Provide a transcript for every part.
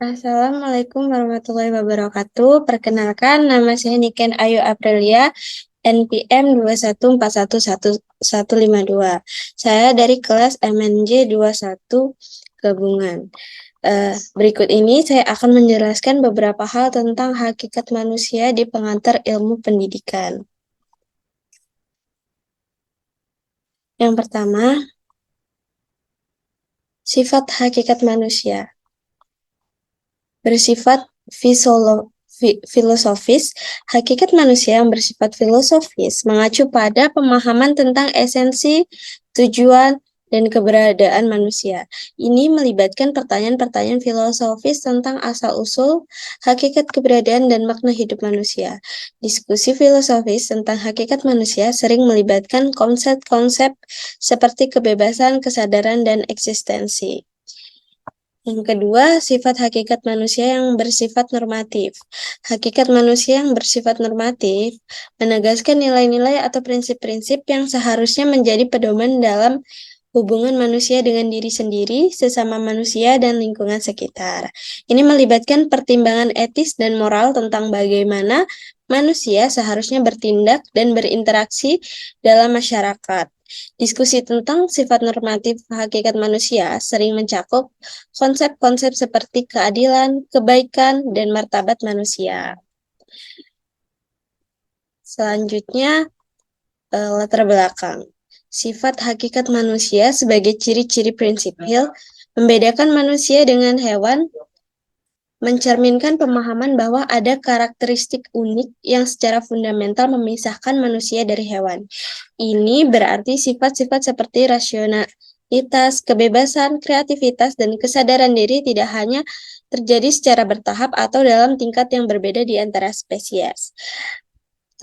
Assalamualaikum warahmatullahi wabarakatuh. Perkenalkan, nama saya Niken Ayu Aprilia, NPM 2141152. Saya dari kelas MNJ 21 Gabungan. Berikut ini saya akan menjelaskan beberapa hal tentang hakikat manusia di pengantar ilmu pendidikan. Yang pertama, sifat hakikat manusia. Bersifat filosofis, hakikat manusia yang bersifat filosofis mengacu pada pemahaman tentang esensi, tujuan, dan keberadaan manusia. Ini melibatkan pertanyaan-pertanyaan filosofis tentang asal-usul, hakikat keberadaan, dan makna hidup manusia. Diskusi filosofis tentang hakikat manusia sering melibatkan konsep-konsep seperti kebebasan, kesadaran, dan eksistensi. Yang kedua, sifat hakikat manusia yang bersifat normatif. Hakikat manusia yang bersifat normatif menegaskan nilai-nilai atau prinsip-prinsip yang seharusnya menjadi pedoman dalam hubungan manusia dengan diri sendiri, sesama manusia, dan lingkungan sekitar. Ini melibatkan pertimbangan etis dan moral tentang bagaimana manusia seharusnya bertindak dan berinteraksi dalam masyarakat. Diskusi tentang sifat normatif hakikat manusia sering mencakup konsep-konsep seperti keadilan, kebaikan, dan martabat manusia. Selanjutnya, latar belakang. Sifat hakikat manusia sebagai ciri-ciri prinsip Hill membedakan manusia dengan hewan, mencerminkan pemahaman bahwa ada karakteristik unik yang secara fundamental memisahkan manusia dari hewan. Ini berarti sifat-sifat seperti rasionalitas, kebebasan, kreativitas, dan kesadaran diri tidak hanya terjadi secara bertahap atau dalam tingkat yang berbeda di antara spesies,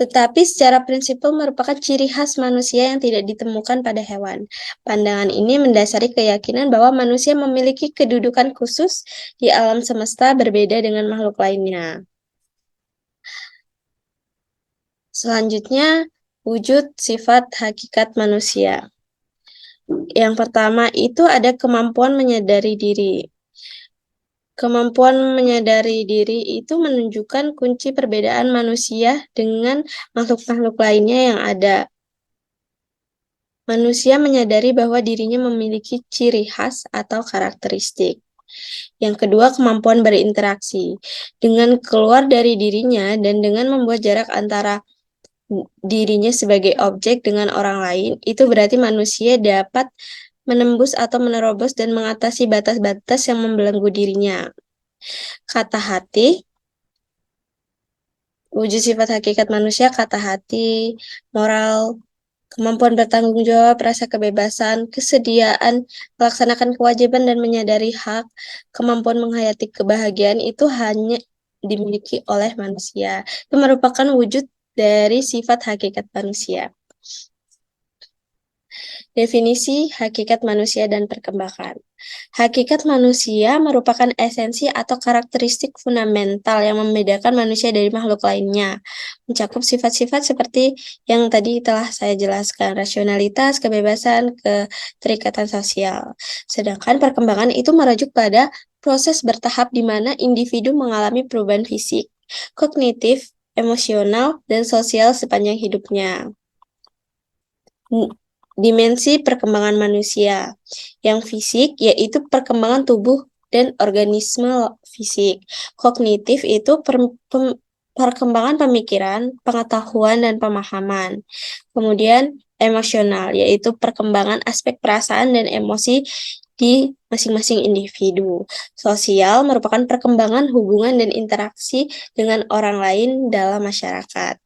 tetapi secara prinsipal merupakan ciri khas manusia yang tidak ditemukan pada hewan. Pandangan ini mendasari keyakinan bahwa manusia memiliki kedudukan khusus di alam semesta berbeda dengan makhluk lainnya. Selanjutnya, wujud sifat hakikat manusia. Yang pertama itu ada kemampuan menyadari diri. Kemampuan menyadari diri itu menunjukkan kunci perbedaan manusia dengan makhluk-makhluk lainnya yang ada. Manusia menyadari bahwa dirinya memiliki ciri khas atau karakteristik. Yang kedua, kemampuan berinteraksi. Dengan keluar dari dirinya dan dengan membuat jarak antara dirinya sebagai objek dengan orang lain, itu berarti manusia dapat menembus atau menerobos dan mengatasi batas-batas yang membelenggu dirinya. Kata hati, wujud sifat hakikat manusia, kata hati, moral, kemampuan bertanggung jawab, rasa kebebasan, kesediaan, melaksanakan kewajiban dan menyadari hak, kemampuan menghayati kebahagiaan itu hanya dimiliki oleh manusia. Itu merupakan wujud dari sifat hakikat manusia. Definisi hakikat manusia dan perkembangan. Hakikat manusia merupakan esensi atau karakteristik fundamental yang membedakan manusia dari makhluk lainnya. Mencakup sifat-sifat seperti yang tadi telah saya jelaskan, rasionalitas, kebebasan, keterikatan sosial. Sedangkan perkembangan itu merujuk pada proses bertahap di mana individu mengalami perubahan fisik, kognitif, emosional, dan sosial sepanjang hidupnya. Dimensi perkembangan manusia. Yang fisik yaitu perkembangan tubuh dan organisme fisik. Kognitif itu perkembangan pemikiran, pengetahuan, dan pemahaman. Kemudian emosional yaitu perkembangan aspek perasaan dan emosi di masing-masing individu. Sosial merupakan perkembangan hubungan dan interaksi dengan orang lain dalam masyarakat.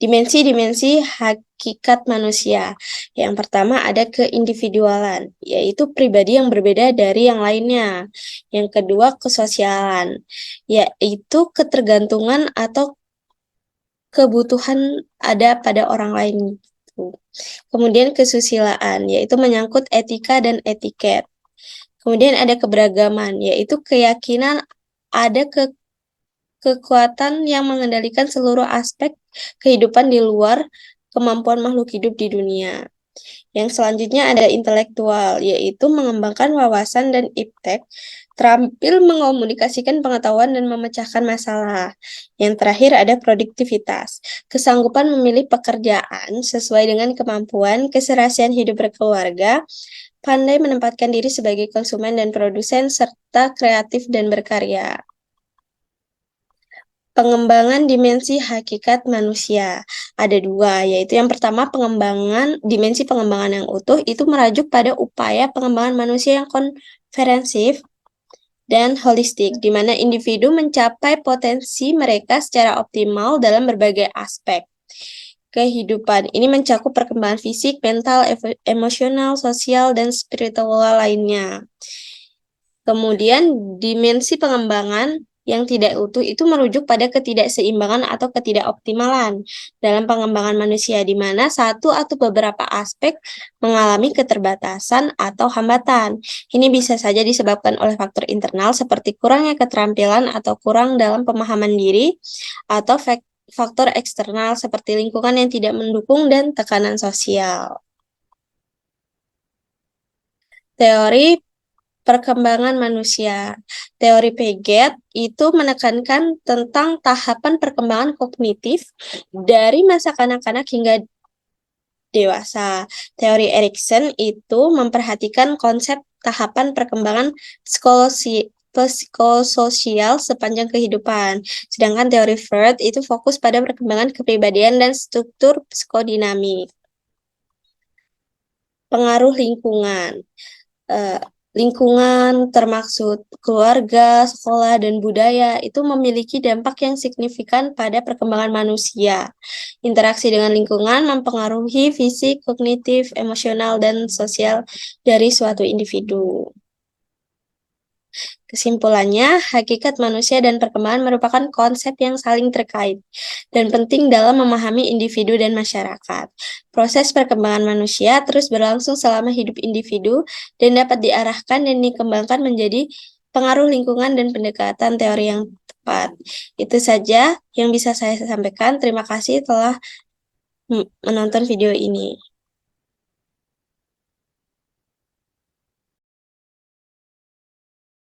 Dimensi-dimensi hakikat manusia. Yang pertama ada keindividualan, yaitu pribadi yang berbeda dari yang lainnya. Yang kedua kesosialan, yaitu ketergantungan atau kebutuhan ada pada orang lain. Kemudian kesusilaan, yaitu menyangkut etika dan etiket. Kemudian ada keberagaman, yaitu keyakinan ada kekuatan yang mengendalikan seluruh aspek kehidupan di luar kemampuan makhluk hidup di dunia. Yang selanjutnya ada intelektual, yaitu mengembangkan wawasan dan iptek terampil mengomunikasikan pengetahuan dan memecahkan masalah. Yang terakhir ada produktivitas, kesanggupan memilih pekerjaan sesuai dengan kemampuan, keserasian hidup berkeluarga, pandai menempatkan diri sebagai konsumen dan produsen, serta kreatif dan berkarya. Pengembangan dimensi hakikat manusia. Ada dua, yaitu yang pertama dimensi pengembangan yang utuh itu merajuk pada upaya pengembangan manusia yang konferensif dan holistik, di mana individu mencapai potensi mereka secara optimal dalam berbagai aspek kehidupan. Ini mencakup perkembangan fisik, mental, emosional, sosial, dan spiritual lainnya. Kemudian, dimensi pengembangan yang tidak utuh itu merujuk pada ketidakseimbangan atau ketidakoptimalan dalam pengembangan manusia, di mana satu atau beberapa aspek mengalami keterbatasan atau hambatan. Ini bisa saja disebabkan oleh faktor internal seperti kurangnya keterampilan atau kurang dalam pemahaman diri, atau faktor eksternal seperti lingkungan yang tidak mendukung dan tekanan sosial. Teori perkembangan manusia. Teori Piaget itu menekankan tentang tahapan perkembangan kognitif dari masa kanak-kanak hingga dewasa. Teori Erikson itu memperhatikan konsep tahapan perkembangan psikososial sepanjang kehidupan. Sedangkan teori Freud itu fokus pada perkembangan kepribadian dan struktur psikodinamik. Pengaruh lingkungan. Lingkungan termaksud keluarga, sekolah, dan budaya itu memiliki dampak yang signifikan pada perkembangan manusia. Interaksi dengan lingkungan mempengaruhi fisik, kognitif, emosional, dan sosial dari suatu individu. Kesimpulannya, hakikat manusia dan perkembangan merupakan konsep yang saling terkait dan penting dalam memahami individu dan masyarakat. Proses perkembangan manusia terus berlangsung selama hidup individu dan dapat diarahkan dan dikembangkan menjadi pengaruh lingkungan dan pendekatan teori yang tepat. Itu saja yang bisa saya sampaikan. Terima kasih telah menonton video ini.